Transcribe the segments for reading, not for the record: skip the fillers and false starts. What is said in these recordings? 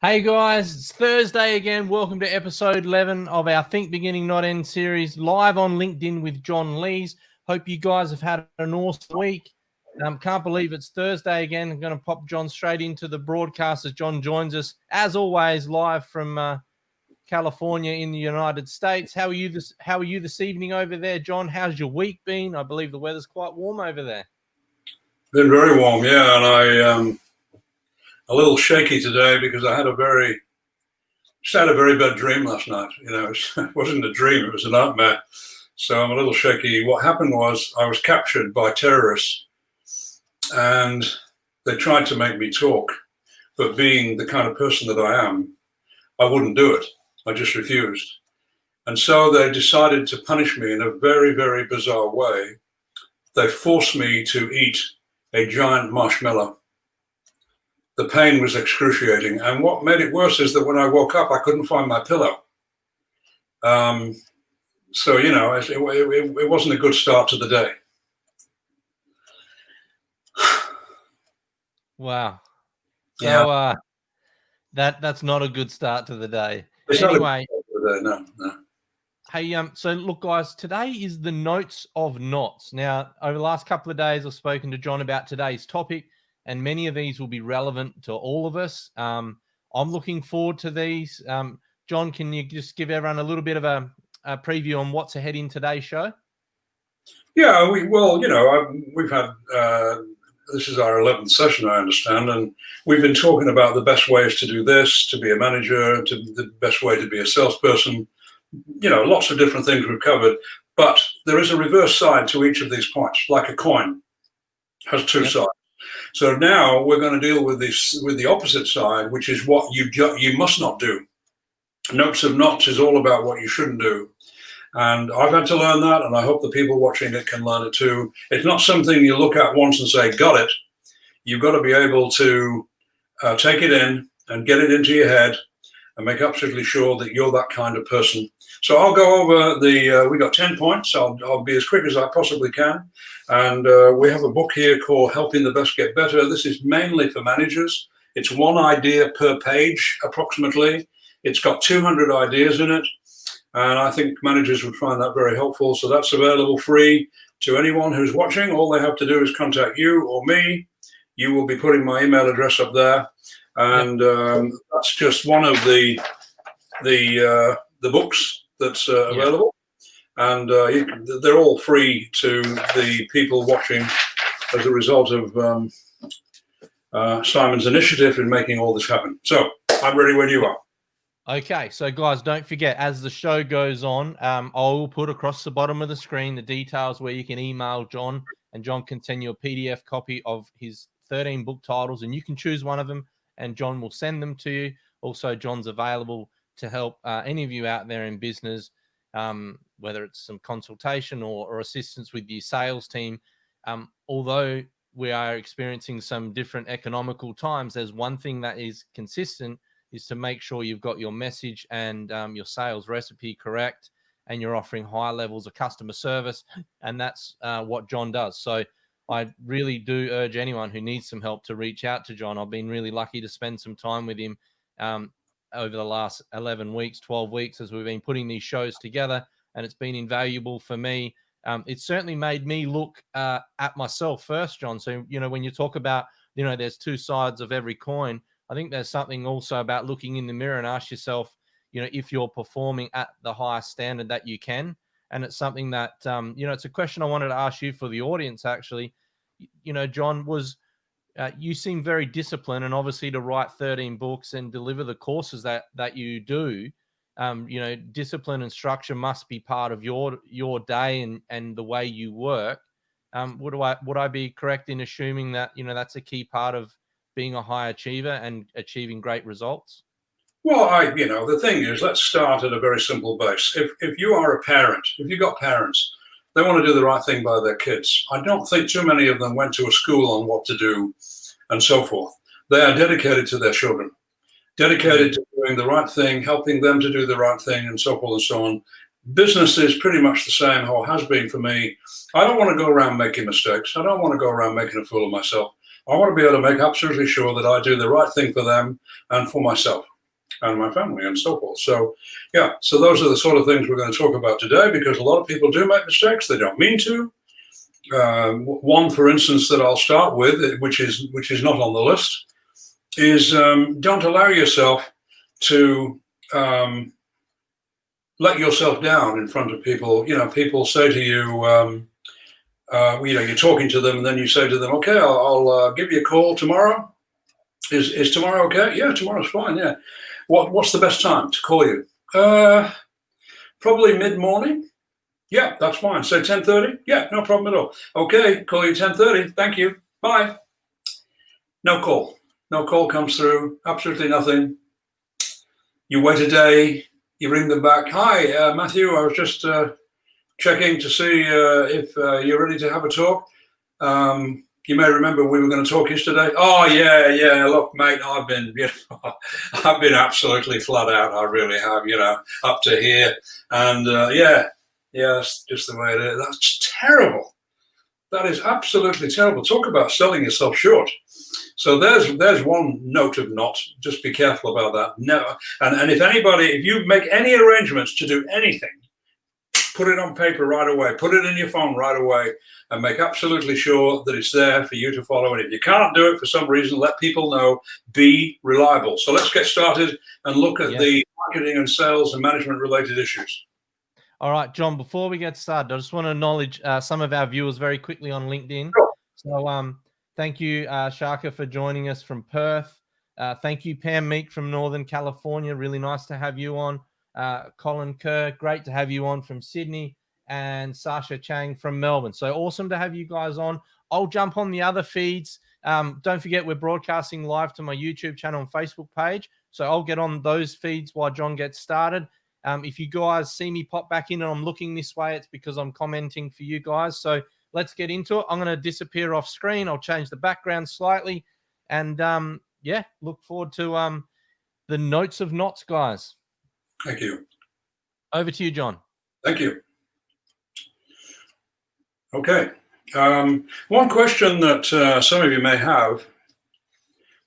Hey guys, it's Thursday again. Welcome to episode 11 of our Think Beginning Not End series, live on LinkedIn with John Lees. Hope you guys have had an awesome week. Can't believe it's Thursday again. I'm going to pop John straight into the broadcast as John joins us, as always, live from California in the United States. How are you this evening over there, John? How's your week been? I believe the weather's quite warm over there. Been very warm, yeah, and I a little shaky today because I had a very bad dream last night. You know, it wasn't a dream; it was a nightmare. So I'm a little shaky. What happened was I was captured by terrorists, and they tried to make me talk. But being the kind of person that I am, I wouldn't do it. I just refused. And so they decided to punish me in a very, very bizarre way. They forced me to eat a giant marshmallow. The pain was excruciating. And what made it worse is that when I woke up, I couldn't find my pillow. So, you know, it wasn't a good start to the day. Wow. So Yeah. that's not a good start to the day. It's anyway, no. Hey, so look, guys, today is the notes of knots. Now, over the last couple of days, I've spoken to John about today's topic, and many of these will be relevant to all of us. I'm looking forward to these. John, can you just give everyone a little bit of a preview on what's ahead in today's show? Yeah, we've had, this is our 11th session, I understand, and we've been talking about the best ways to do this, to be a manager, to the best way to be a salesperson. You know, lots of different things we've covered, but there is a reverse side to each of these points, like a coin has two sides. So now we're going to deal with the opposite side, which is what you must not do. Notes of knots is all about what you shouldn't do. And I've had to learn that, and I hope the people watching it can learn it too. It's not something you look at once and say, got it. You've got to be able to take it in and get it into your head and make absolutely sure that you're that kind of person. So I'll go over we got 10 points. I'll be as quick as I possibly can. And we have a book here called Helping the Best Get Better. This is mainly for managers. It's one idea per page, approximately. It's got 200 ideas in it. And I think managers would find that very helpful. So that's available free to anyone who's watching. All they have to do is contact you or me. You will be putting my email address up there. And that's just one of the books that's available. And they're all free to the people watching as a result of Simon's initiative in making all this happen. So I'm ready when you are. Okay, so guys, don't forget, as the show goes on, I will put across the bottom of the screen the details where you can email John, and John can send you a PDF copy of his 13 book titles, and you can choose one of them, and John will send them to you. Also, John's available to help any of you out there in business, whether it's some consultation or assistance with your sales team. Although we are experiencing some different economical times, there's one thing that is consistent, is to make sure you've got your message and your sales recipe correct, and you're offering high levels of customer service. And that's what John does. So I really do urge anyone who needs some help to reach out to John. I've been really lucky to spend some time with him over the last 11 weeks, 12 weeks, as we've been putting these shows together, and it's been invaluable for me. It certainly made me look at myself first, John. So, you know, when you talk about, you know, there's two sides of every coin, I think there's something also about looking in the mirror and ask yourself, you know, if you're performing at the highest standard that you can. And it's something that, you know, it's a question I wanted to ask you for the audience, actually. You know, John, you seem very disciplined, and obviously to write 13 books and deliver the courses that you do, you know, discipline and structure must be part of your day and the way you work. Would I be correct in assuming that, you know, that's a key part of being a high achiever and achieving great results? Well, the thing is, let's start at a very simple base. If you are a parent, if you've got parents, they want to do the right thing by their kids. I don't think too many of them went to a school on what to do and so forth. They are dedicated to their children, dedicated to doing the right thing, helping them to do the right thing, and so forth and so on. Business is pretty much the same, or has been for me. I don't want to go around making mistakes. I don't want to go around making a fool of myself. I want to be able to make absolutely sure that I do the right thing for them and for myself. and my family and so forth. So, yeah, so those are the sort of things we're going to talk about today, because a lot of people do make mistakes. They don't mean to. One, for instance, that I'll start with, which is not on the list, is don't allow yourself to let yourself down in front of people. You know, people say to you, you know, you're talking to them, and then you say to them, okay, I'll give you a call tomorrow. Is tomorrow okay? Yeah, tomorrow's fine. Yeah. What's the best time to call you? Probably mid-morning. Yeah, that's fine. Say 10:30. Yeah, no problem at all. Okay, call you 10:30. Thank you. Bye. No call. No call comes through. Absolutely nothing. You wait a day. You ring them back. Hi, Matthew. I was just checking to see if you're ready to have a talk. You may remember we were going to talk yesterday. Oh yeah. Look, mate, I've been absolutely flat out. I really have, you know, up to here. And yeah, that's just the way it is. That's terrible. That is absolutely terrible. Talk about selling yourself short. So there's one note of not. Just be careful about that. No, and if you make any arrangements to do anything, put it on paper right away. Put it in your phone right away, and make absolutely sure that it's there for you to follow. And if you can't do it for some reason, let people know. Be reliable. So let's get started and look at the marketing and sales and management related issues. All right, John, before we get started, I just want to acknowledge some of our viewers very quickly on LinkedIn. Sure. So thank you, Shaka, for joining us from Perth. Thank you, Pam Meek from Northern California. Really nice to have you on. Colin Kerr, great to have you on from Sydney. And Sasha Chang from Melbourne. So awesome to have you guys on. I'll jump on the other feeds. Don't forget, we're broadcasting live to my YouTube channel and Facebook page. So I'll get on those feeds while John gets started. If you guys see me pop back in and I'm looking this way, it's because I'm commenting for you guys. So let's get into it. I'm going to disappear off screen. I'll change the background slightly. And yeah, look forward to the notes of knots, guys. Thank you. Over to you, John. Thank you. Okay. One question that some of you may have,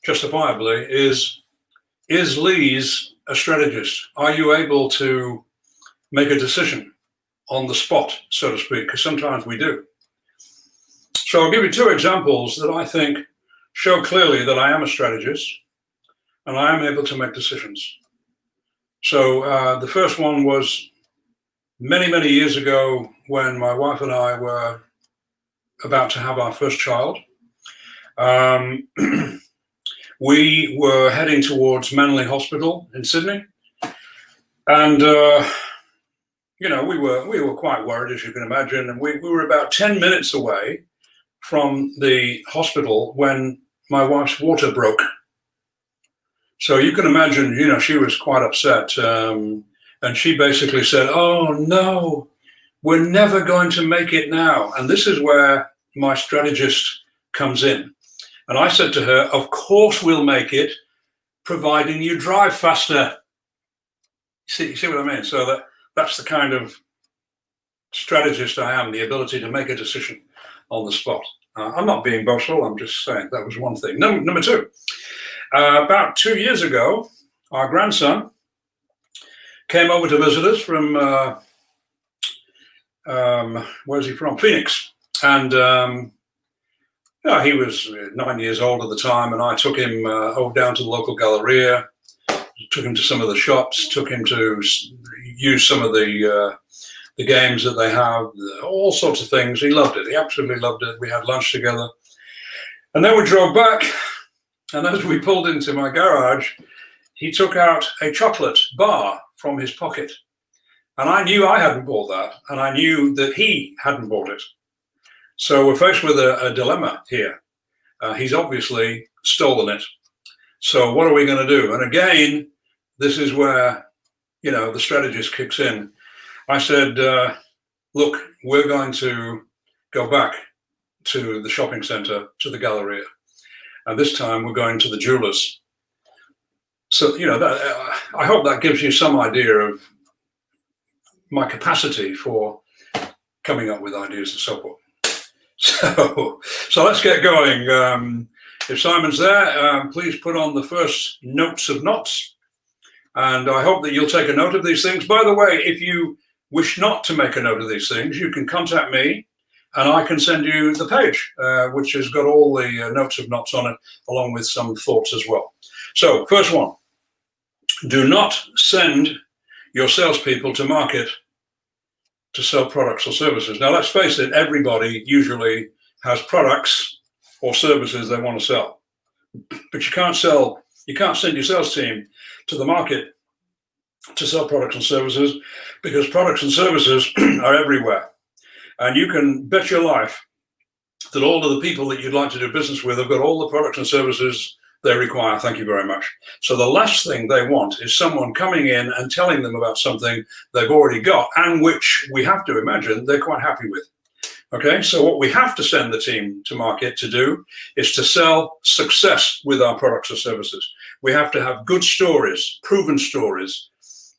justifiably, is Lees a strategist? Are you able to make a decision on the spot, so to speak? Because sometimes we do. So I'll give you two examples that I think show clearly that I am a strategist and I am able to make decisions. So the first one was many, many years ago when my wife and I were about to have our first child. We were heading towards Manly Hospital in Sydney. And, you know, we were quite worried, as you can imagine. And we were about 10 minutes away from the hospital when my wife's water broke. So you can imagine, you know, she was quite upset. And she basically said, oh, no, we're never going to make it now. And this is where my strategist comes in. And I said to her, of course we'll make it, providing you drive faster. You see what I mean? So that's the kind of strategist I am, the ability to make a decision on the spot. I'm not being boastful, I'm just saying that was one thing. Number two, about 2 years ago, our grandson came over to visit us from, where's he from? Phoenix. And he was 9 years old at the time, and I took him down to the local Galleria, took him to some of the shops, took him to use some of the games that they have, all sorts of things. He loved it. He absolutely loved it. We had lunch together. And then we drove back, and as we pulled into my garage, he took out a chocolate bar from his pocket. And I knew I hadn't bought that, and I knew that he hadn't bought it. So we're faced with a dilemma here. He's obviously stolen it. So what are we going to do? And again, this is where, you know, the strategist kicks in. I said, look, we're going to go back to the shopping center, to the Galleria. And this time we're going to the jewelers. So, you know, I hope that gives you some idea of my capacity for coming up with ideas and so forth. So let's get going. If Simon's there, please put on the first notes of knots. And I hope that you'll take a note of these things. By the way, if you wish not to make a note of these things, you can contact me and I can send you the page, which has got all the notes of knots on it, along with some thoughts as well. So first one, do not send your salespeople to market to sell products or services. Now, let's face it, everybody usually has products or services they want to sell, but you can't send your sales team to the market to sell products and services, because products and services are everywhere. And you can bet your life that all of the people that you'd like to do business with have got all the products and services they require. Thank you very much. So the last thing they want is someone coming in and telling them about something they've already got, and which we have to imagine they're quite happy with. Okay, so what we have to send the team to market to do is to sell success with our products or services. We have to have good stories, proven stories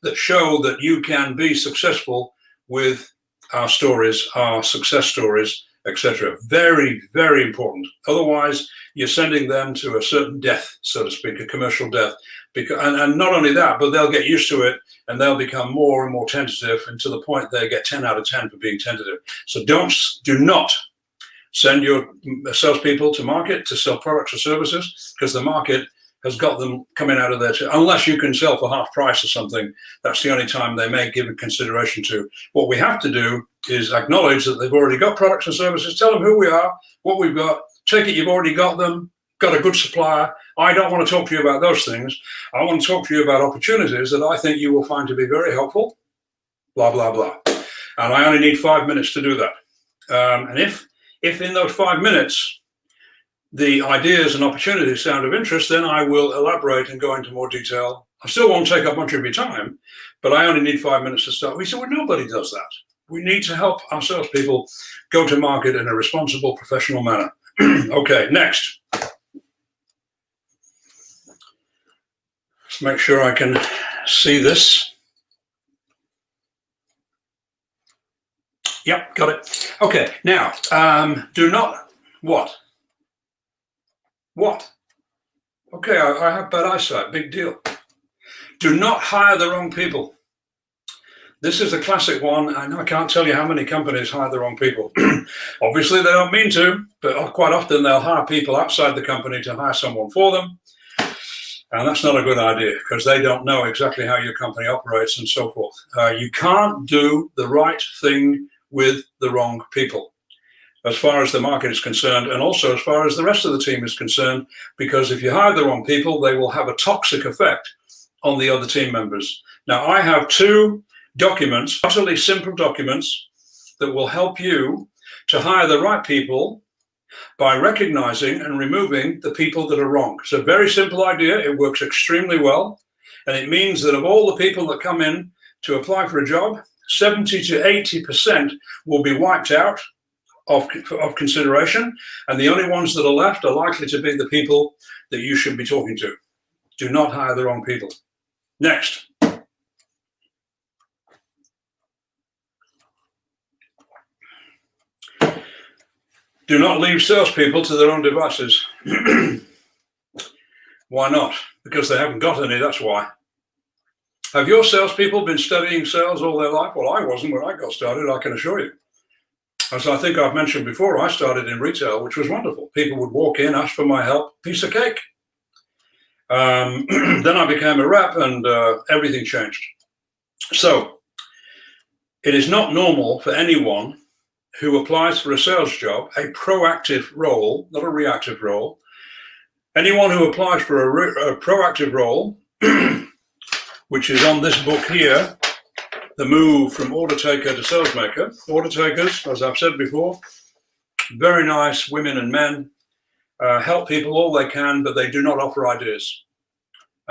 that show that you can be successful with our stories, our success stories, etc. Very, very important. Otherwise, you're sending them to a certain death, so to speak, a commercial death. And not only that, but they'll get used to it and they'll become more and more tentative, and to the point they get 10 out of 10 for being tentative. So do not send your salespeople to market to sell products or services, because the market has got them coming out of there too. Unless you can sell for half price or something, that's the only time they may give it consideration to. What we have to do is acknowledge that they've already got products and services, tell them who we are, what we've got, take it you've already got them, got a good supplier. I don't want to talk to you about those things. I want to talk to you about opportunities that I think you will find to be very helpful, blah, blah, blah. And I only need 5 minutes to do that. And if in those 5 minutes, the ideas and opportunities sound of interest, then I will elaborate and go into more detail. I still won't take up much of your time, but I only need 5 minutes to start. We said, well, nobody does that. We need to help our salespeople go to market in a responsible, professional manner. Okay, next. Let's make sure I can see this. Yep, got it. Okay, now, do not, what? What? Okay, I have bad eyesight, big deal. Do not hire the wrong people. This is a classic one, and I can't tell you how many companies hire the wrong people. Obviously, they don't mean to, but quite often they'll hire people outside the company to hire someone for them. And that's not a good idea, because they don't know exactly how your company operates and so forth. You can't do the right thing with the wrong people, as far as the market is concerned, and also as far as the rest of the team is concerned, because if you hire the wrong people, they will have a toxic effect on the other team members. Now, I have 2 documents, utterly simple documents, that will help you to hire the right people by recognizing and removing the people that are wrong. It's a very simple idea. It works extremely well. And it means that of all the people that come in to apply for a job, 70 to 80% will be wiped out of consideration, and the only ones that are left are likely to be the people that you should be talking to. Do not hire the wrong people. Next. Do not leave salespeople to their own devices. Why not? Because they haven't got any, that's why. Have your salespeople been studying sales all their life? Well, I wasn't when I got started, I can assure you. As I think I've mentioned before, I started in retail, which was wonderful. People would walk in, ask for my help, piece of cake. Then I became a rep, and everything changed. So it is not normal for anyone who applies for a sales job, a proactive role, not a reactive role. Anyone who applies for a proactive role, which is on this book here, The Move from Order Taker to Sales Maker. Order takers, as I've said before, very nice women and men, help people all they can, but they do not offer ideas.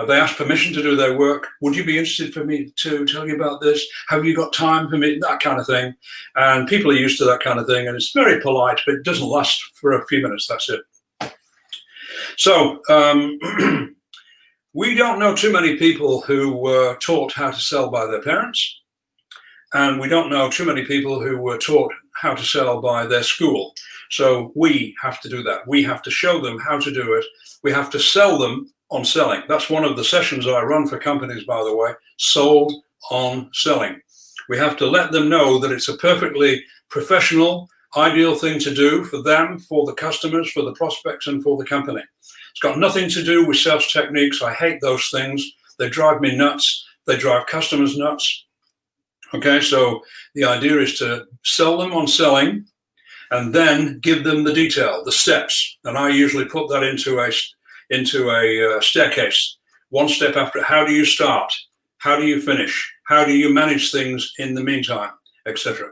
They ask permission to do their work. Would you be interested for me to tell you about this? Have you got time for me? That kind of thing. And people are used to that kind of thing, and it's very polite, but it doesn't last for a few minutes. That's it. So we don't know too many people who were taught how to sell by their parents, and we don't know too many people who were taught how to sell by their school. So we have to do that. We have to show them how to do it. We have to sell them on selling. That's one of the sessions I run for companies, by the way, sold on selling. We have to let them know that it's a perfectly professional, ideal thing to do for them, for the customers, for the prospects, and for the company. It's got nothing to do with sales techniques. I hate those things. They drive me nuts. They drive customers nuts. Okay, so the idea is to sell them on selling and then give them the detail, the steps. And I usually put that into a staircase, one step after. How do you start? How do you finish? How do you manage things in the meantime, etc.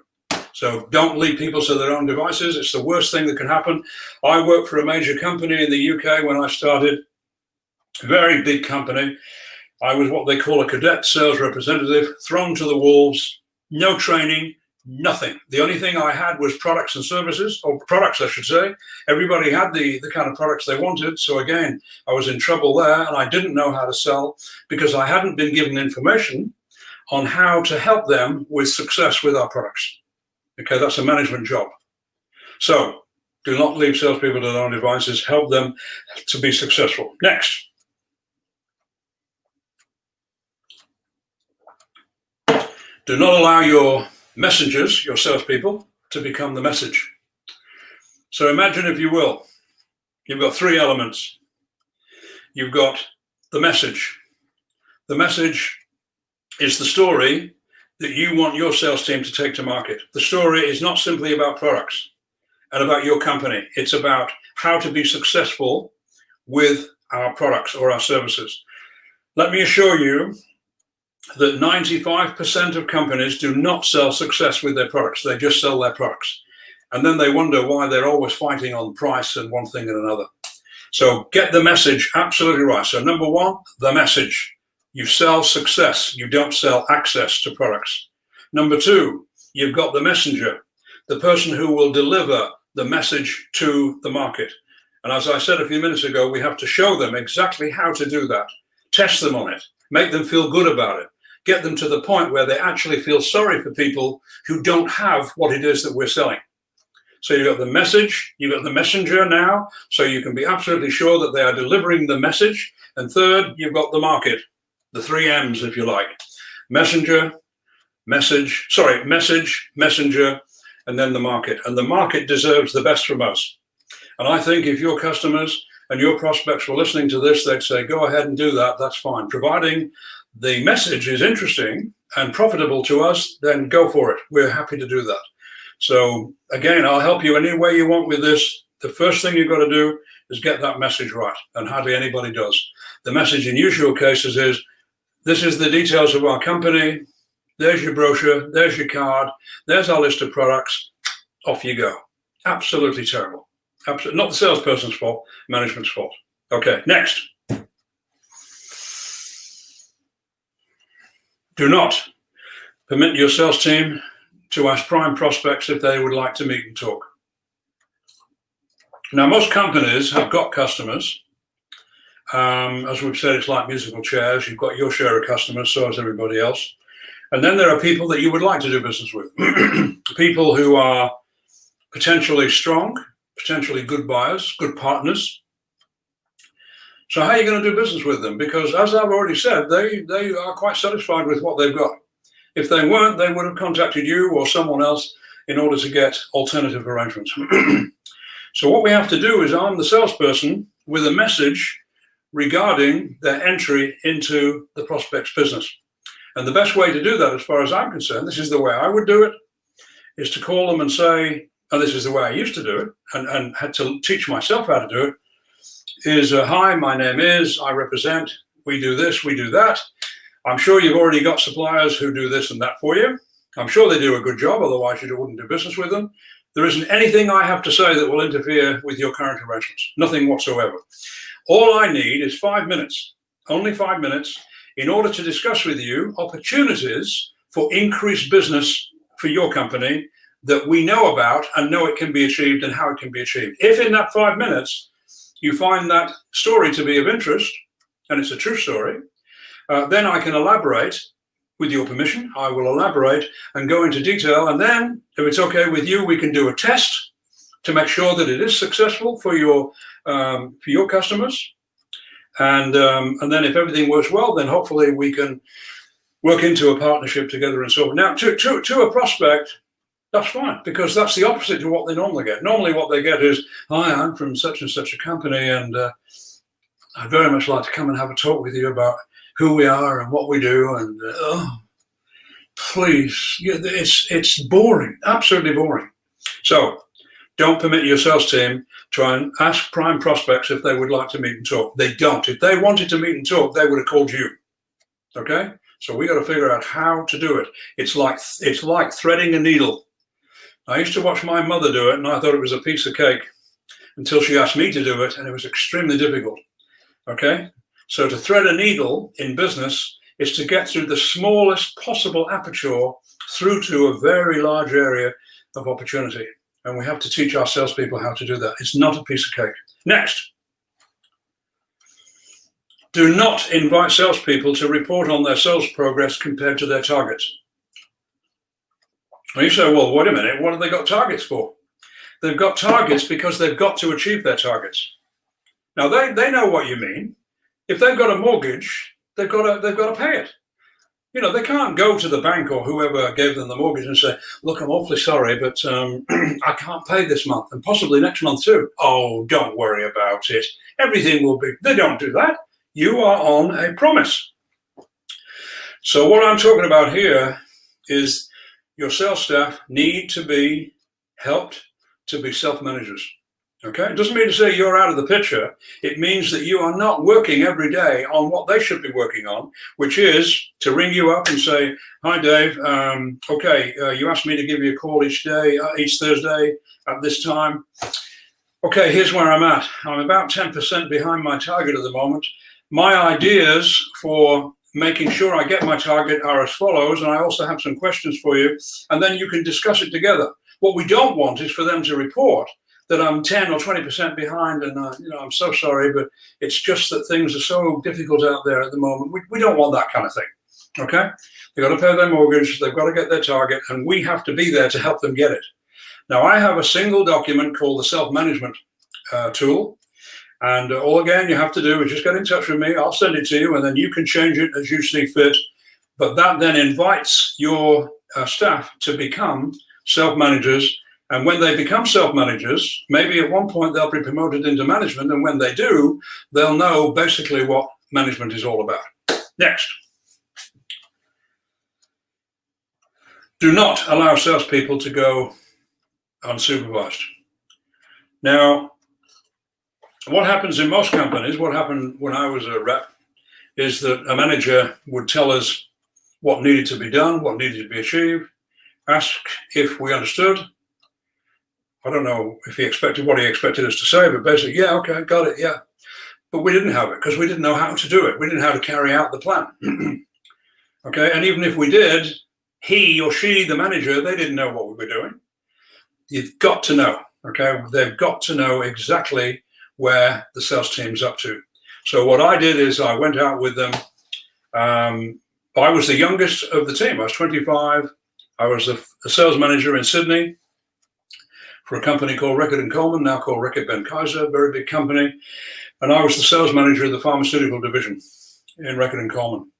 So don't leave people to their own devices. It's the worst thing that can happen. I worked for a major company in the UK when I started, a very big company. I was what they call a cadet sales representative, thrown to the wolves, no training, nothing. The only thing I had was products and services, or products, I should say. Everybody had the kind of products they wanted. So again, I was in trouble there, and I didn't know how to sell because I hadn't been given information on how to help them with success with our products. Okay, that's a management job. So do not leave salespeople to their own devices. Help them to be successful. Next. Do not allow your messengers, your salespeople, to become the message. So imagine, if you will, you've got three elements. You've got the message. The message is the story that you want your sales team to take to market. The story is not simply about products and about your company. It's about how to be successful with our products or our services. Let me assure you that 95% of companies do not sell success with their products. They just sell their products. And then they wonder why they're always fighting on price and one thing and another. So get the message absolutely right. So number one, the message. You sell success. You don't sell access to products. Number two, you've got the messenger, the person who will deliver the message to the market. And as I said a few minutes ago, we have to show them exactly how to do that. Test them on it. Make them feel good about it. Get them to the point where they actually feel sorry for people who don't have what it is that we're selling. So you've got the message, you've got the messenger now, so you can be absolutely sure that they are delivering the message. And third, you've got the market, the three M's, if you like. Messenger, message, messenger, and then the market. And the market deserves the best from us. And I think if your customers and your prospects were listening to this, they'd say, go ahead and do that, that's fine. Providing the message is interesting and profitable to us, then go for it. We're happy to do that. So again, I'll help you any way you want with this. The first thing you've got to do is get that message right, and hardly anybody does. The message in usual cases is, this is the details of our company. There's your brochure. There's your card. There's our list of products. Off you go. Absolutely terrible. Absolutely not the salesperson's fault, management's fault. Okay, next. Do not permit your sales team to ask prime prospects if they would like to meet and talk. Now, most companies have got customers. As we've said, it's like musical chairs. You've got your share of customers, so has everybody else. And then there are people that you would like to do business with. People who are potentially strong, potentially good buyers, good partners. So how are you going to do business with them? Because as I've already said, they are quite satisfied with what they've got. If they weren't, they would have contacted you or someone else in order to get alternative arrangements. So what we have to do is arm the salesperson with a message regarding their entry into the prospect's business. And the best way to do that, as far as I'm concerned, this is the way I would do it, is to call them and say, and this is the way I used to do it, and had to teach myself how to do it, is, hi, my name is, I represent, we do this, we do that. I'm sure you've already got suppliers who do this and that for you. I'm sure they do a good job, otherwise you wouldn't do business with them. There isn't anything I have to say that will interfere with your current arrangements, nothing whatsoever. All I need is 5 minutes, only 5 minutes, in order to discuss with you opportunities for increased business for your company that we know about and know it can be achieved and how it can be achieved. If in that 5 minutes you find that story to be of interest, and it's a true story, then I can elaborate. With your permission, I will elaborate and go into detail. And then, if it's okay with you, we can do a test to make sure that it is successful for your customers. And then if everything works well, then hopefully we can work into a partnership together and so on. Now, to a prospect, that's fine, because that's the opposite to what they normally get. Normally what they get is, hi, I'm from such and such a company, and I'd very much like to come and have a talk with you about who we are and what we do. And oh, please, yeah, it's boring, absolutely boring. So don't permit your sales team try and ask prime prospects if they would like to meet and talk. They don't. If they wanted to meet and talk, they would have called you. Okay? So we got to figure out how to do it. It's like threading a needle. I used to watch my mother do it, and I thought it was a piece of cake until she asked me to do it, and it was extremely difficult. Okay? So to thread a needle in business is to get through the smallest possible aperture through to a very large area of opportunity. And we have to teach our salespeople how to do that. It's not a piece of cake. Next. Do not invite salespeople to report on their sales progress compared to their targets. And you say, well, wait a minute, what have they got targets for? They've got targets because they've got to achieve their targets. Now, they know what you mean. If they've got a mortgage, they've got to pay it. You know, they can't go to the bank or whoever gave them the mortgage and say, look, I'm awfully sorry, but I can't pay this month and possibly next month too. Oh, don't worry about it. Everything will be. They don't do that. You are on a promise. So what I'm talking about here is your sales staff need to be helped to be self-managers. Okay, it doesn't mean to say you're out of the picture. It means that you are not working every day on what they should be working on, which is to ring you up and say, hi, Dave. You asked me to give you a call each day, each Thursday at this time. Okay, here's where I'm at. I'm about 10% behind my target at the moment. My ideas for making sure I get my target are as follows, and I also have some questions for you, and then you can discuss it together. What we don't want is for them to report that I'm 10 or 20% behind, and I'm so sorry, but it's just that things are so difficult out there at the moment. We don't want that kind of thing. Okay, they've got to pay their mortgage, they've got to get their target, and we have to be there to help them get it. Now, I have a single document called the self-management tool, and all again you have to do is just get in touch with me. I'll send it to you, and then you can change it as you see fit. But that then invites your staff to become self-managers. And when they become self-managers, maybe at one point they'll be promoted into management. And when they do, they'll know basically what management is all about. Next. Do not allow salespeople to go unsupervised. Now, what happens in most companies, what happened when I was a rep, is that a manager would tell us what needed to be done, what needed to be achieved, ask if we understood. I don't know if he expected what he expected us to say, but basically, yeah, okay, got it, yeah. But we didn't have it because we didn't know how to do it. We didn't know how to carry out the plan. Okay, and even if we did, he or she, the manager, they didn't know what we were doing. You've got to know, okay? They've got to know exactly where the sales team's up to. So what I did is I went out with them. I was the youngest of the team. I was 25. I was the sales manager in Sydney for a company called Reckitt & Coleman, now called Reckitt Benckiser, very big company. And I was the sales manager of the pharmaceutical division in Reckitt & Coleman.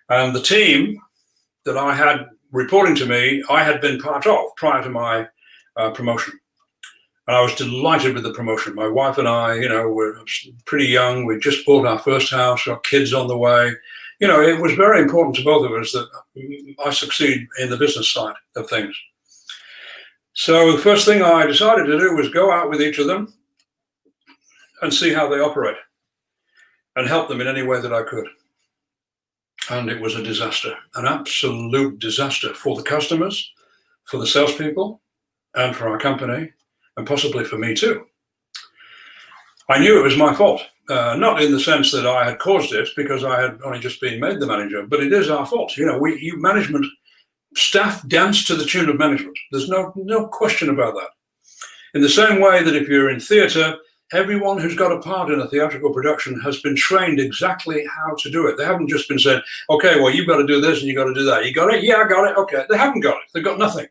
And the team that I had reporting to me, I had been part of prior to my promotion. And I was delighted with the promotion. My wife and I, were pretty young. We just bought our first house, got kids on the way. It was very important to both of us that I succeed in the business side of things. So the first thing I decided to do was go out with each of them and see how they operate and help them in any way that I could. And it was a disaster, an absolute disaster for the customers, for the salespeople, and for our company, and possibly for me too. I knew it was my fault, not in the sense that I had caused it because I had only just been made the manager, but it is our fault. Management staff dance to the tune of management. There's no question about that. In the same way that if you're in theatre, everyone who's got a part in a theatrical production has been trained exactly how to do it. They haven't just been said, okay, well, you've got to do this and you've got to do that. You got it? Yeah, I got it. Okay. They haven't got it. They've got nothing.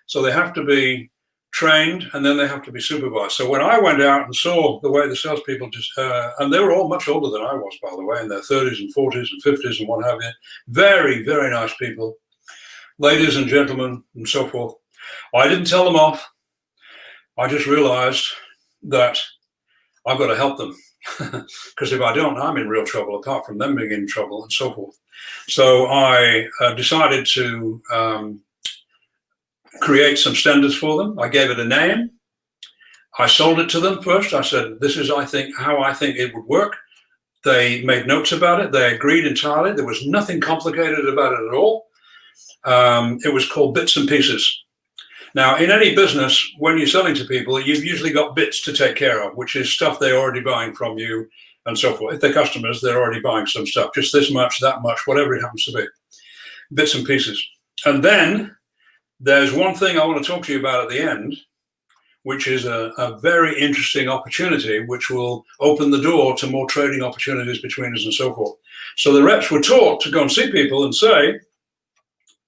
So they have to be trained, and then they have to be supervised. So when I went out and saw the way the salespeople just, and they were all much older than I was, by the way, in their 30s and 40s and 50s and what have you. Very, very nice people, ladies and gentlemen, and so forth. I didn't tell them off. I just realized that I've got to help them. Because if I don't, I'm in real trouble, apart from them being in trouble and so forth. So I decided to create some standards for them. I gave it a name. I sold it to them first. I said, this is, I think, how I think it would work. They made notes about it. They agreed entirely. There was nothing complicated about it at all. It was called Bits and Pieces. Now, in any business, when you're selling to people, you've usually got bits to take care of, which is stuff they're already buying from you and so forth. If they're customers, they're already buying some stuff, just this much, that much, whatever it happens to be. Bits and pieces. And then there's one thing I want to talk to you about at the end, which is a very interesting opportunity, which will open the door to more trading opportunities between us and so forth. So the reps were taught to go and see people and say,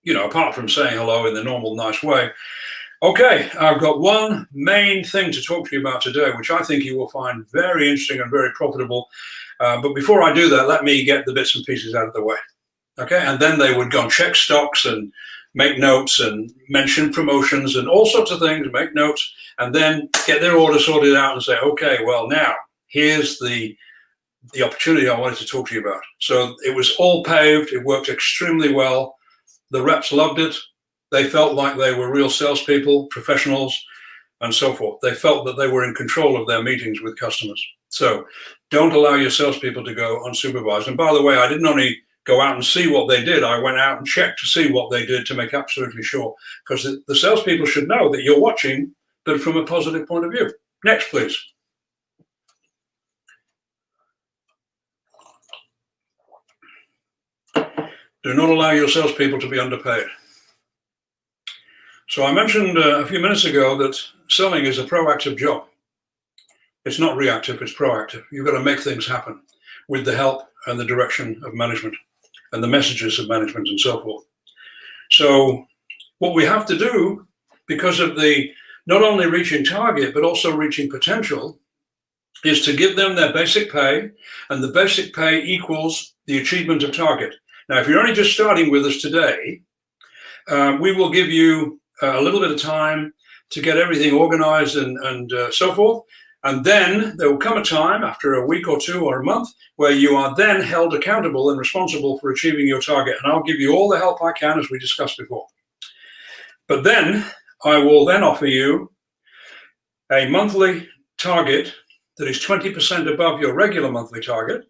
you know, apart from saying hello in the normal, nice way, okay, I've got one main thing to talk to you about today, which I think you will find very interesting and very profitable. But before I do that, let me get the bits and pieces out of the way. Okay, and then they would go and check stocks and make notes and mention promotions and all sorts of things, make notes, and then get their order sorted out and say, okay, well, now here's the opportunity I wanted to talk to you about. So it was all paved. It worked extremely well. The reps loved it. They felt like they were real salespeople, professionals, and so forth. They felt that they were in control of their meetings with customers. So don't allow your salespeople to go unsupervised. And by the way, I didn't only go out and see what they did. I went out and checked to see what they did to make absolutely sure, because the salespeople should know that you're watching, but from a positive point of view. Next, please. Do not allow your salespeople to be underpaid. So I mentioned a few minutes ago that selling is a proactive job. It's not reactive, it's proactive. You've got to make things happen with the help and the direction of management and the messages of management and so forth. So what we have to do, because of the not only reaching target, but also reaching potential, is to give them their basic pay, and the basic pay equals the achievement of target. Now, if you're only just starting with us today, we will give you a little bit of time to get everything organized and so forth. And then there will come a time after a week or two or a month where you are then held accountable and responsible for achieving your target. And I'll give you all the help I can, as we discussed before. But then I will then offer you a monthly target that is 20% above your regular monthly target.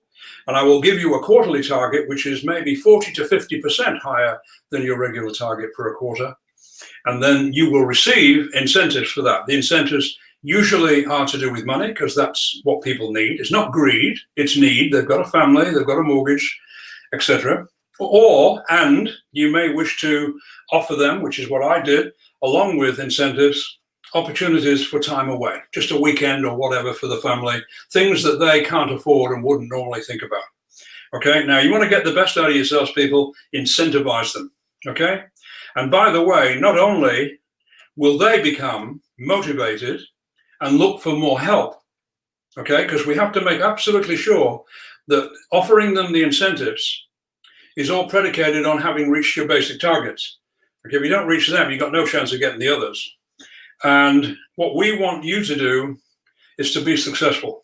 And I will give you a quarterly target, which is maybe 40 to 50% higher than your regular target for a quarter. And then you will receive incentives for that. The incentives usually are to do with money, because that's what people need. It's not greed, it's need. They've got a family, they've got a mortgage, etc. And you may wish to offer them, which is what I did, along with incentives, opportunities for time away, just a weekend or whatever for the family, things that they can't afford and wouldn't normally think about. Okay, now you want to get the best out of your salespeople, incentivize them. Okay, and by the way, not only will they become motivated and look for more help, okay, because we have to make absolutely sure that offering them the incentives is all predicated on having reached your basic targets. Okay, if you don't reach them, you've got no chance of getting the others. And what we want you to do is to be successful.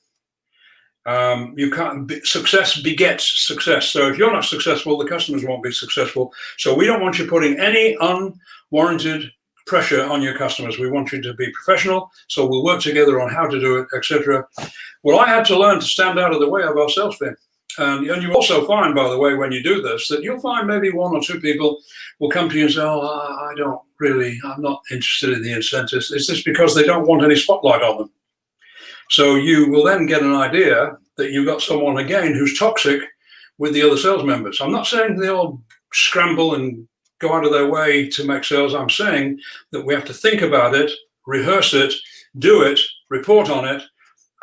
Success begets success. So if you're not successful, the customers won't be successful. So we don't want you putting any unwarranted pressure on your customers. We want you to be professional. So we'll work together on how to do it, etc. Well, I had to learn to stand out of the way of our sales team. And you also find, by the way, when you do this, that you'll find maybe one or two people will come to you and say, oh, I'm not interested in the incentives. It's just because they don't want any spotlight on them. So you will then get an idea that you've got someone, again, who's toxic with the other sales members. I'm not saying they all scramble and go out of their way to make sales. I'm saying that we have to think about it, rehearse it, do it, report on it,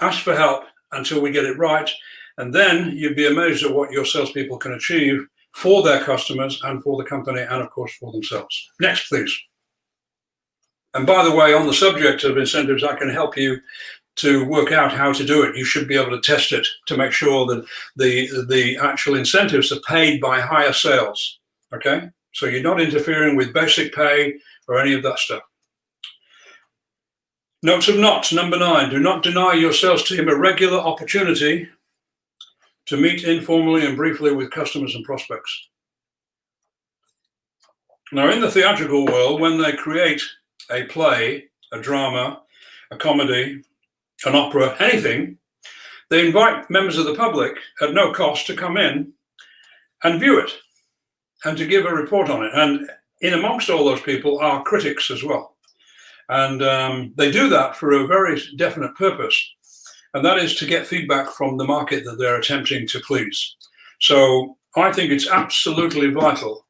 ask for help until we get it right. And then you'd be amazed at what your salespeople can achieve for their customers and for the company and, of course, for themselves. Next, please. And by the way, on the subject of incentives, I can help you to work out how to do it. You should be able to test it to make sure that the actual incentives are paid by higher sales. Okay, so you're not interfering with basic pay or any of that stuff. Notes of knots, number 9, do not deny your sales team a regular opportunity to meet informally and briefly with customers and prospects. Now, in the theatrical world, when they create a play, a drama, a comedy, an opera, anything, they invite members of the public at no cost to come in and view it and to give a report on it. And in amongst all those people are critics as well. And they do that for a very definite purpose, and that is to get feedback from the market that they're attempting to please. So I think it's absolutely vital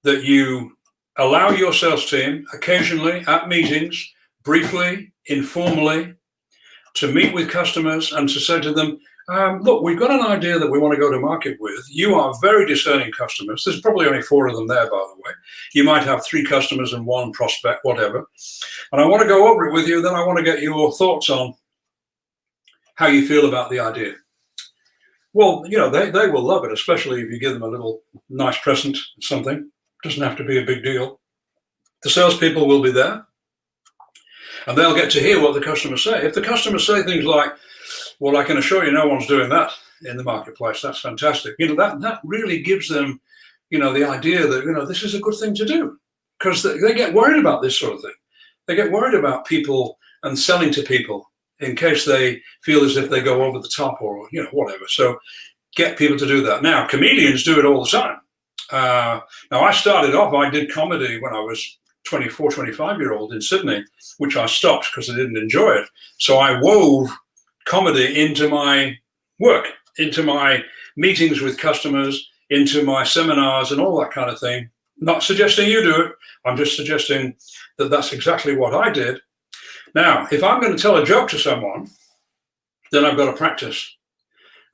that you allow your sales team occasionally at meetings, briefly, informally, to meet with customers and to say to them, look, we've got an idea that we want to go to market with. You are very discerning customers. There's probably only 4 of them there, by the way. You might have 3 customers and 1 prospect, whatever. And I want to go over it with you. Then I want to get your thoughts on how you feel about the idea. Well, you know, they will love it, especially if you give them a little nice present, something. Doesn't have to be a big deal. The salespeople will be there, and they'll get to hear what the customers say. If the customers say things like, well, I can assure you no one's doing that in the marketplace, that's fantastic. You know, that really gives them, you know, the idea that, you know, this is a good thing to do, because they get worried about this sort of thing. They get worried about people and selling to people in case they feel as if they go over the top or, you know, whatever. So get people to do that. Now, comedians do it all the time. Now, I started off, I did comedy when I was 24, 25-year-old in Sydney, which I stopped because I didn't enjoy it. So I wove comedy into my work, into my meetings with customers, into my seminars and all that kind of thing. Not suggesting you do it. I'm just suggesting that that's exactly what I did. Now, if I'm going to tell a joke to someone, then I've got to practice.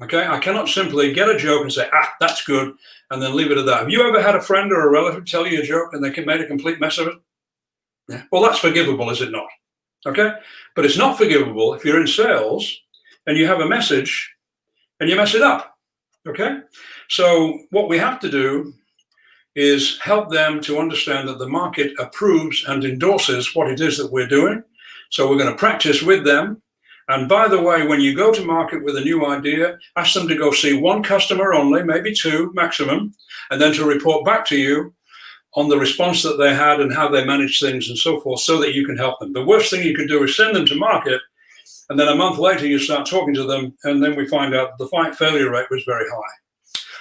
Okay, I cannot simply get a joke and say, that's good, and then leave it at that. Have you ever had a friend or a relative tell you a joke and they made a complete mess of it? Yeah. Well, that's forgivable, is it not? Okay, but it's not forgivable if you're in sales and you have a message and you mess it up. Okay, so what we have to do is help them to understand that the market approves and endorses what it is that we're doing. So we're going to practice with them. And by the way, when you go to market with a new idea, ask them to go see 1 customer only, maybe 2 maximum, and then to report back to you on the response that they had and how they managed things and so forth, so that you can help them. The worst thing you can do is send them to market, and then a month later you start talking to them, and then we find out the failure rate was very high.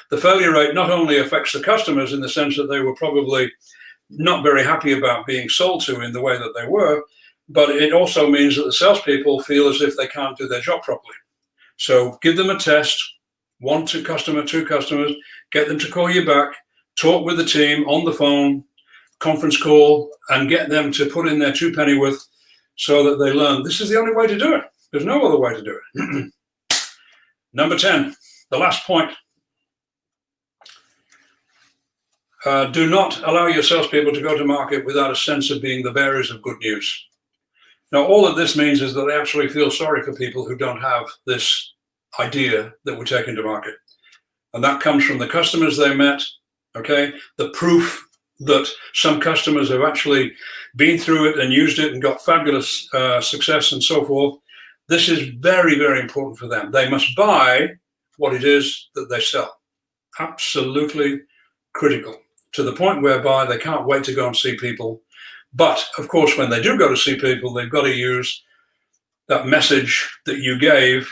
The failure rate not only affects the customers in the sense that they were probably not very happy about being sold to in the way that they were, but it also means that the salespeople feel as if they can't do their job properly. So give them a test, 1 customer, 2 customers, get them to call you back, talk with the team on the phone, conference call, and get them to put in their 2 pennyworth so that they learn this is the only way to do it. There's no other way to do it. Number 10, the last point. Do not allow your salespeople to go to market without a sense of being the bearers of good news. Now, all that this means is that they actually feel sorry for people who don't have this idea that we're taking to market. And that comes from the customers they met, okay? The proof that some customers have actually been through it and used it and got fabulous success and so forth. This is very, very important for them. They must buy what it is that they sell. Absolutely critical, to the point whereby they can't wait to go and see people. But, of course, when they do go to see people, they've got to use that message that you gave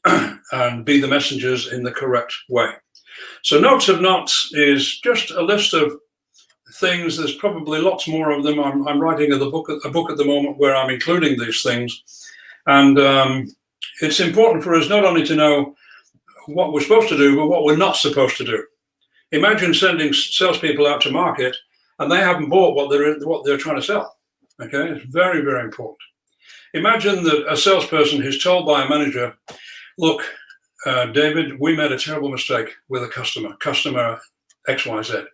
and be the messengers in the correct way. So Notes of Knots is just a list of things. There's probably lots more of them. I'm writing a book at the moment where I'm including these things. And it's important for us not only to know what we're supposed to do, but what we're not supposed to do. Imagine sending salespeople out to market and they haven't bought what they're trying to sell. Okay, it's very, very important. Imagine that a salesperson who's told by a manager, look, David, we made a terrible mistake with a customer XYZ.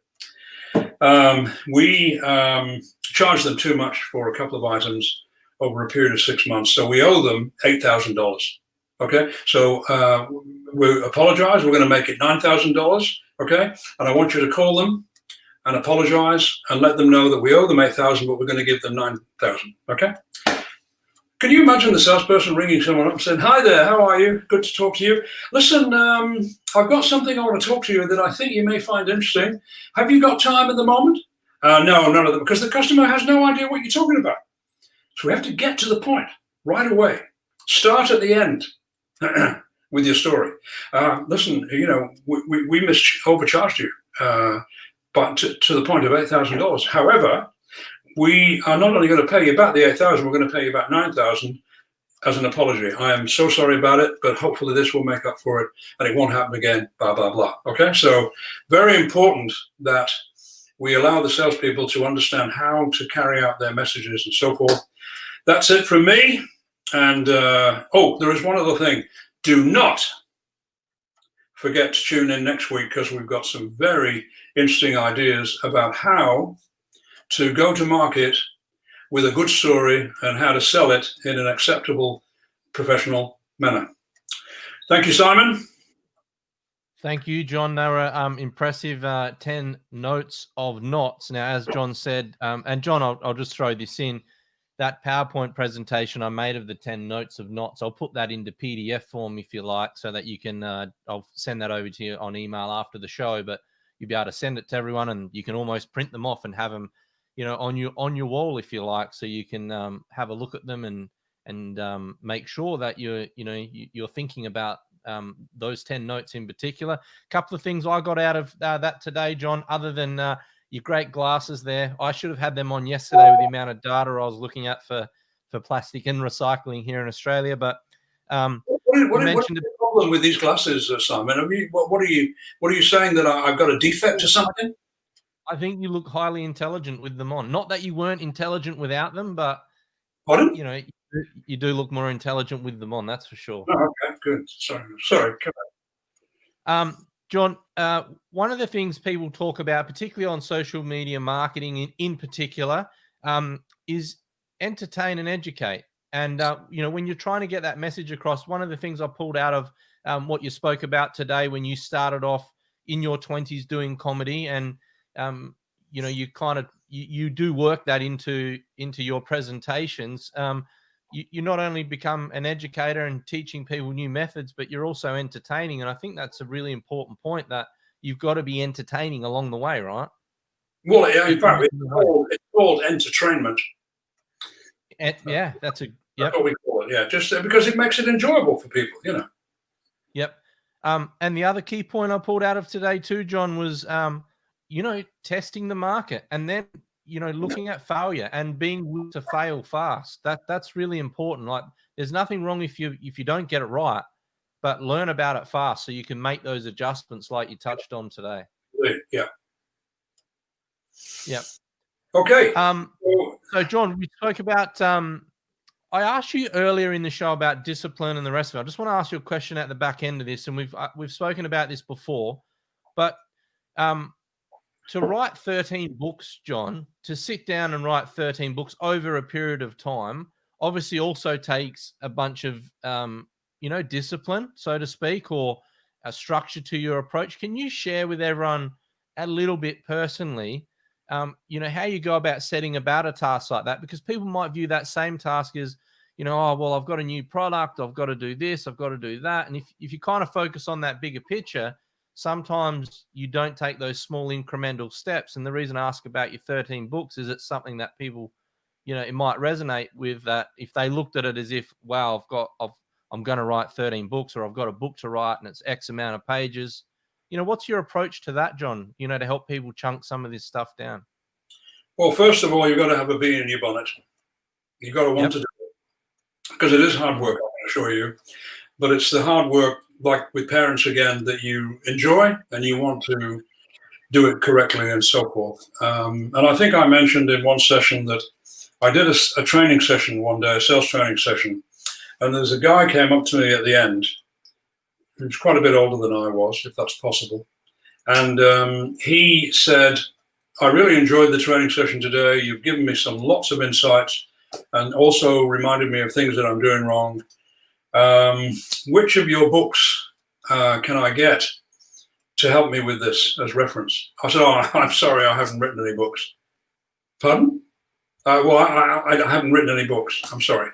We charged them too much for a couple of items over a period of 6 months, so we owe them $8,000. Okay, so we apologize. We're going to make it $9,000. Okay, and I want you to call them and apologize and let them know that we owe them $8,000, but we're going to give them $9,000. Okay. Can you imagine the salesperson ringing someone up and saying, "Hi there, how are you? Good to talk to you. Listen, I've got something I want to talk to you that I think you may find interesting. Have you got time at the moment?" No, none of them, because the customer has no idea what you're talking about. So we have to get to the point right away. Start at the end with your story. Listen, you know, we overcharged you, but to the point of $8,000. However, we are not only going to pay you back the $8,000, we're going to pay you back $9,000 as an apology. I am so sorry about it, but hopefully this will make up for it and it won't happen again, blah, blah, blah. Okay, so very important that we allow the salespeople to understand how to carry out their messages and so forth. That's it from me. And, oh, there is one other thing. Do not forget to tune in next week, because we've got some very interesting ideas about how to go to market with a good story and how to sell it in an acceptable, professional manner. Thank you, Simon. Thank you, John. They were impressive 10 notes of knots. Now, as John said, and John, I'll just throw this in, that PowerPoint presentation I made of the 10 notes of knots, I'll put that into PDF form if you like, so that you can, I'll send that over to you on email after the show, but you'll be able to send it to everyone and you can almost print them off and have them, you know, on your wall if you like, so you can have a look at them and make sure that you're thinking about those 10 notes in particular. A couple of things I got out of that today, John, other than your great glasses there. I should have had them on yesterday with the amount of data I was looking at for plastic and recycling here in Australia. But what's the problem with these glasses, Simon? I mean, what are you saying, that I've got a defect or something? I think you look highly intelligent with them on. Not that you weren't intelligent without them, but pardon? You know, you do look more intelligent with them on. That's for sure. Oh, okay, good. Sorry. Come on. John, one of the things people talk about, particularly on social media marketing in particular, is entertain and educate. And, you know, when you're trying to get that message across, one of the things I pulled out of what you spoke about today when you started off in your 20s doing comedy, and, you know, you do work that into your presentations. You not only become an educator and teaching people new methods, but you're also entertaining. And I think that's a really important point, that you've got to be entertaining along the way, right? Well, in fact, it's called entertainment. Yeah, that's what we call it. Yeah, just because it makes it enjoyable for people, you know. Yep. And the other key point I pulled out of today too, John, was, you know, testing the market and then, you know, looking at failure and being willing to fail fast. That's really important. Like, there's nothing wrong if you don't get it right, but learn about it fast so you can make those adjustments like you touched on today. Yeah. Yeah. Okay. So John, we spoke about, I asked you earlier in the show about discipline and the rest of it. I just want to ask you a question at the back end of this, and we've spoken about this before, but to write 13 books, John, to sit down and write 13 books over a period of time, obviously also takes a bunch of, you know, discipline, so to speak, or a structure to your approach. Can you share with everyone a little bit personally, you know, how you go about setting about a task like that? Because people might view that same task as, you know, oh, well, I've got a new product, I've got to do this, I've got to do that. And if you kind of focus on that bigger picture, sometimes you don't take those small incremental steps. And the reason I ask about your 13 books is it's something that people, you know, it might resonate with, that if they looked at it as if, wow, I'm going to write 13 books, or I've got a book to write and it's X amount of pages. You know, what's your approach to that, John, you know, to help people chunk some of this stuff down? Well, first of all, you've got to have a bee in your bonnet. You've got to want to do it, because it is hard work, I can assure you. But it's the hard work, like with parents again, that you enjoy and you want to do it correctly and so forth. And I think I mentioned in one session that I did a training session one day, a sales training session, and there's a guy came up to me at the end, who was quite a bit older than I was, if that's possible. And he said, I really enjoyed the training session today. You've given me lots of insights and also reminded me of things that I'm doing wrong. Which of your books can I get to help me with this as reference? I said, oh, I'm sorry, I haven't written any books. Pardon? Well, I haven't written any books. I'm sorry.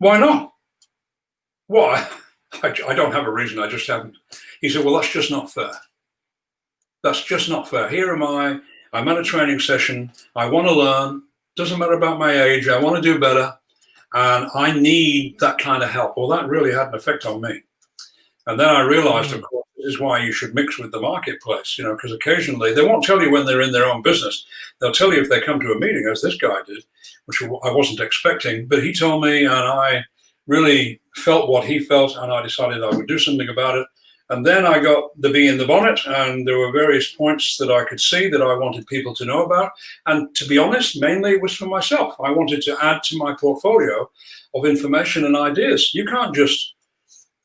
Why not? Why? I don't have a reason. I just haven't. He said, well, that's just not fair. That's just not fair. Here am I. I'm at a training session. I want to learn. Doesn't matter about my age. I want to do better. And I need that kind of help. Well, that really had an effect on me. And then I realized, of course, this is why you should mix with the marketplace, because occasionally they won't tell you when they're in their own business. They'll tell you if they come to a meeting, as this guy did, which I wasn't expecting. But he told me, and I really felt what he felt, and I decided I would do something about it. And then I got the bee in the bonnet, and there were various points that I could see that I wanted people to know about. And to be honest, mainly it was for myself. I wanted to add to my portfolio of information and ideas. You can't just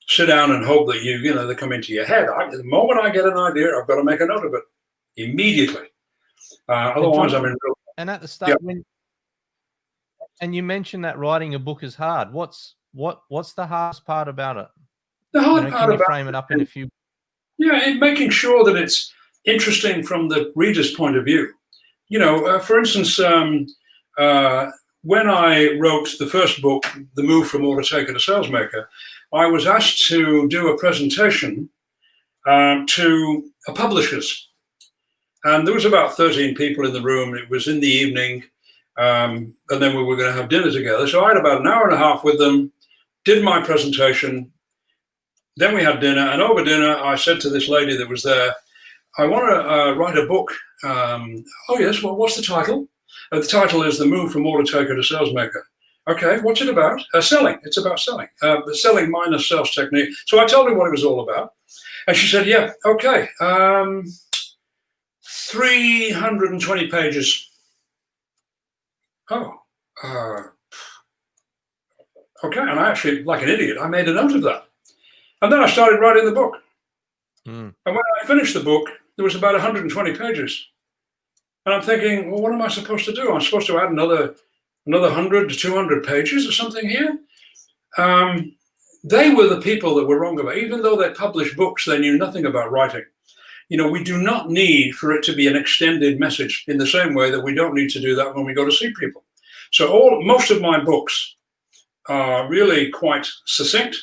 sit down and hope that they come into your head. The moment I get an idea, I've got to make a note of it immediately. Otherwise, I'm in real. And at the start, and you mentioned that writing a book is hard. What's the hardest part about it? The hard part can you about frame it up in a few? Yeah, making sure that it's interesting from the reader's point of view. For instance, when I wrote the first book, The Move from Order Taker to Salesmaker, I was asked to do a presentation to publishers. And there was about 13 people in the room. It was in the evening, and then we were going to have dinner together. So I had about an hour and a half with them, did my presentation. Then we had dinner, and over dinner, I said to this lady that was there, I want to write a book. Oh, yes, well, what's the title? The title is The Move from Order Taker to Salesmaker. Okay, what's it about? Selling. It's about selling. Selling minus sales technique. So I told her what it was all about. And she said, yeah, okay. 320 pages. Oh, okay. And I actually, like an idiot, I made a note of that. And then I started writing the book. And when I finished the book, there was about 120 pages. And I'm thinking, well, what am I supposed to do? I'm supposed to add another 100 to 200 pages or something here? They were the people that were wrong about it. Even though they published books, they knew nothing about writing. We do not need for it to be an extended message in the same way that we don't need to do that when we go to see people. So most of my books are really quite succinct,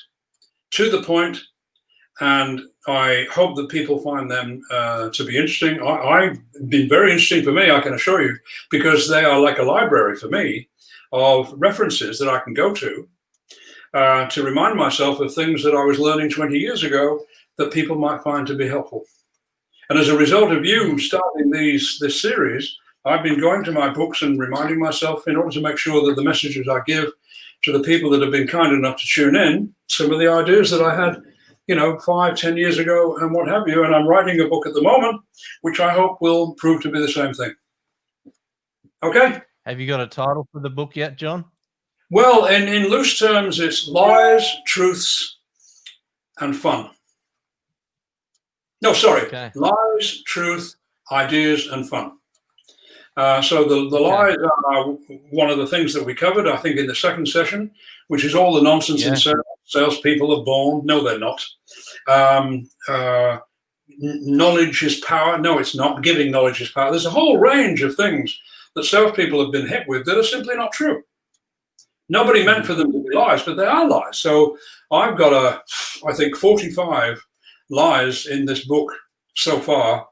to the point, and I hope that people find them to be interesting. I've been very interesting for me, I can assure you, because they are like a library for me of references that I can go to remind myself of things that I was learning 20 years ago that people might find to be helpful. And as a result of you starting this series, I've been going to my books and reminding myself, in order to make sure that the messages I give to the people that have been kind enough to tune in, some of the ideas that I had 5-10 years ago and what have you. And I'm writing a book at the moment, which I hope will prove to be the same thing. Okay. Have you got a title for the book yet, John? Well, in loose terms, it's Lies, Truths, and Fun. No, sorry. Okay. Lies, Truth, Ideas, and Fun. So the lies are one of the things that we covered, I think, in the second session, which is all the nonsense in sales. Salespeople are born. No, they're not. Knowledge is power. No, it's not. Giving knowledge is power. There's a whole range of things that salespeople have been hit with that are simply not true. Nobody meant for them to be lies, but they are lies. So I've got I think 45 lies in this book so far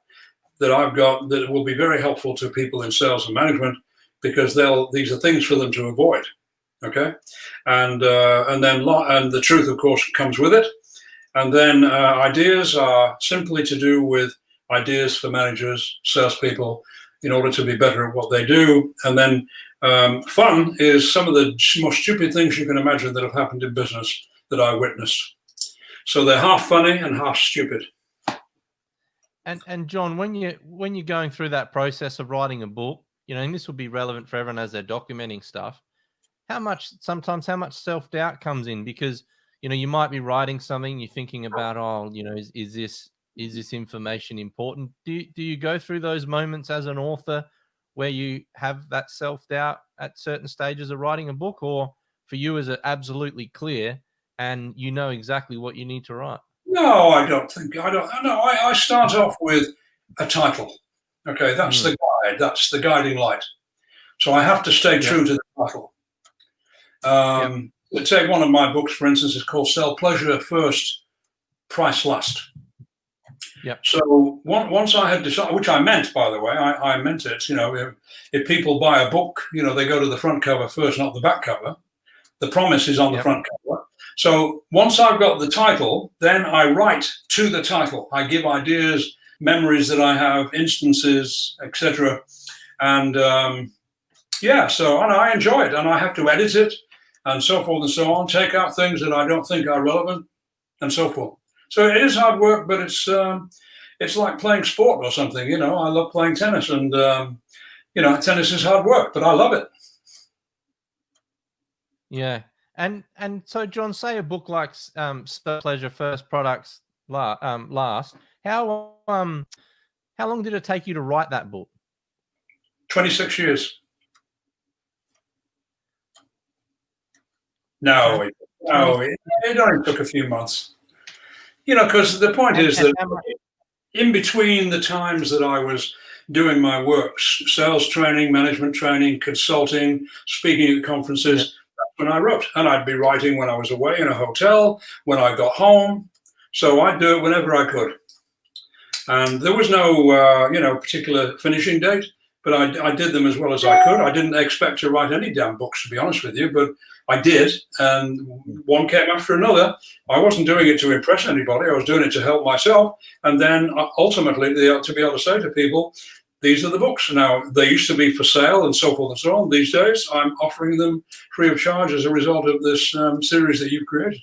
that I've got that will be very helpful to people in sales and management, because these are things for them to avoid. Okay, and the truth, of course, comes with it. And then ideas are simply to do with ideas for managers, salespeople, in order to be better at what they do. And then fun is some of the most stupid things you can imagine that have happened in business that I witnessed. So they're half funny and half stupid. And John, when you're going through that process of writing a book, and this will be relevant for everyone as they're documenting stuff, how much self-doubt comes in? Because you might be writing something, you're thinking about, is this is this information important? Do you go through those moments as an author where you have that self-doubt at certain stages of writing a book, or for you is it absolutely clear and you know exactly what you need to write? No, I don't think I don't. No, I start off with a title. Okay, that's the guide. That's the guiding light. So I have to stay true to the title. Take one of my books, for instance. It's called "Sell Pleasure First, Price Last." Yep. So once I had decided, which I meant, by the way, I meant it. You know, if people buy a book, you know, they go to the front cover first, not the back cover. The promise is on the front cover. So once I've got the title, then I write to the title. I give ideas, memories that I have, instances, etc. And so and I enjoy it, and I have to edit it, and so forth and so on. Take out things that I don't think are relevant, and so forth. So it is hard work, but it's like playing sport or something. You know, I love playing tennis, and you know, tennis is hard work, but I love it. Yeah. And so, John, say a book like Sell Pleasure First, Products Last. How long did it take you to write that book? 26 years. No, it only took a few months. You know, because the point is that in between the times that I was doing my work, sales training, management training, consulting, speaking at conferences, that's when I wrote. And I'd be writing when I was away in a hotel, when I got home. So I'd do it whenever I could. And there was no, particular finishing date, but I did them as well as I could. I didn't expect to write any damn books, to be honest with you, but I did, and one came after another. I wasn't doing it to impress anybody. I was doing it to help myself, and then ultimately to be able to say to people, these are the books. Now, they used to be for sale and so forth and so on. These days, I'm offering them free of charge as a result of this series that you've created.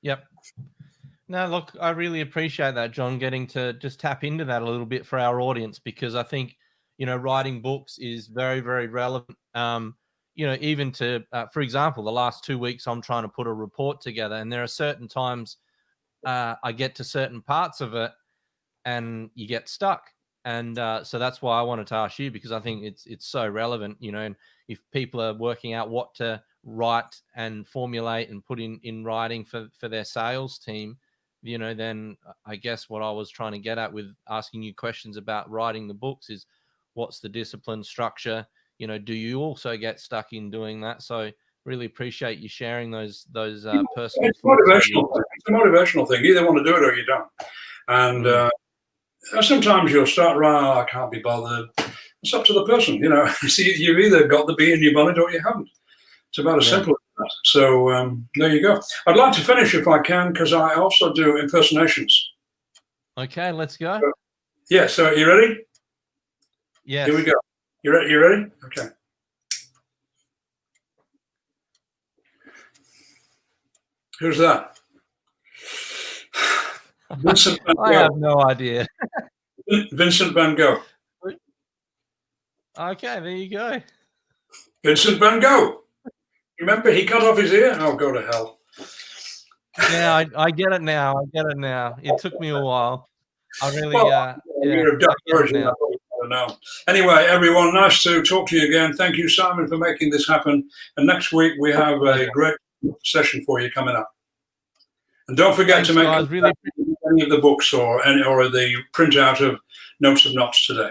Yep. No, look, I really appreciate that, John, getting to just tap into that a little bit for our audience, because I think, you know, writing books is very, very relevant. You know, even to, for example, the last 2 weeks, I'm trying to put a report together, and there are certain times I get to certain parts of it and you get stuck. And so that's why I wanted to ask you, because I think it's so relevant, you know, and if people are working out what to write and formulate and put in writing for their sales team, you know, then I guess what I was trying to get at with asking you questions about writing the books is, what's the discipline structure? You know, do you also get stuck in doing that? So really appreciate you sharing those personal. It's motivational. It's a motivational thing. You either want to do it or you don't. And sometimes you'll start right. I can't be bothered. It's up to the person. You know, see, you've either got the bee in your bonnet or you haven't. It's about as simple as that. So there you go. I'd like to finish if I can, because I also do impersonations. Okay, let's go. So are you ready? Yes. Here we go. You ready? Okay. Who's that? Vincent Van Gogh. I have no idea. Vincent Van Gogh. Okay, there you go. Vincent Van Gogh. Remember, he cut off his ear? Oh, go to hell. Yeah, I get it now. It took me a while. I really, you're a Dutch version. Anyway, everyone, nice to talk to you again. Thank you, Simon, for making this happen. And next week we have a great session for you coming up. And don't forget to make any of the books or the printout of Notes of Knots today.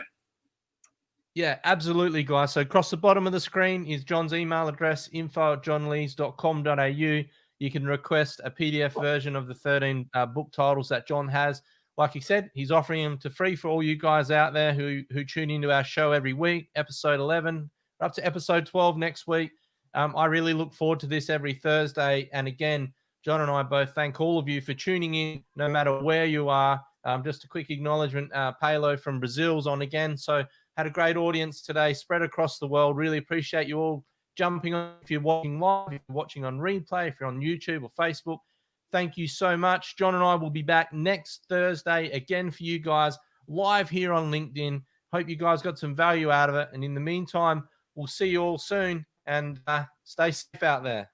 Yeah, absolutely, guys. So across the bottom of the screen is John's email address, info@johnlees.com.au. You can request a PDF version of the 13 book titles that John has. Like he said, he's offering them to free for all you guys out there who tune into our show every week, episode 11, up to episode 12 next week. I really look forward to this every Thursday. And again, John and I both thank all of you for tuning in, no matter where you are. Just a quick acknowledgement, Palo from Brazil's on again. So had a great audience today, spread across the world. Really appreciate you all jumping on. If you're watching live, if you're watching on replay, if you're on YouTube or Facebook, thank you so much. John and I will be back next Thursday again for you guys, live here on LinkedIn. Hope you guys got some value out of it. And in the meantime, we'll see you all soon, and stay safe out there.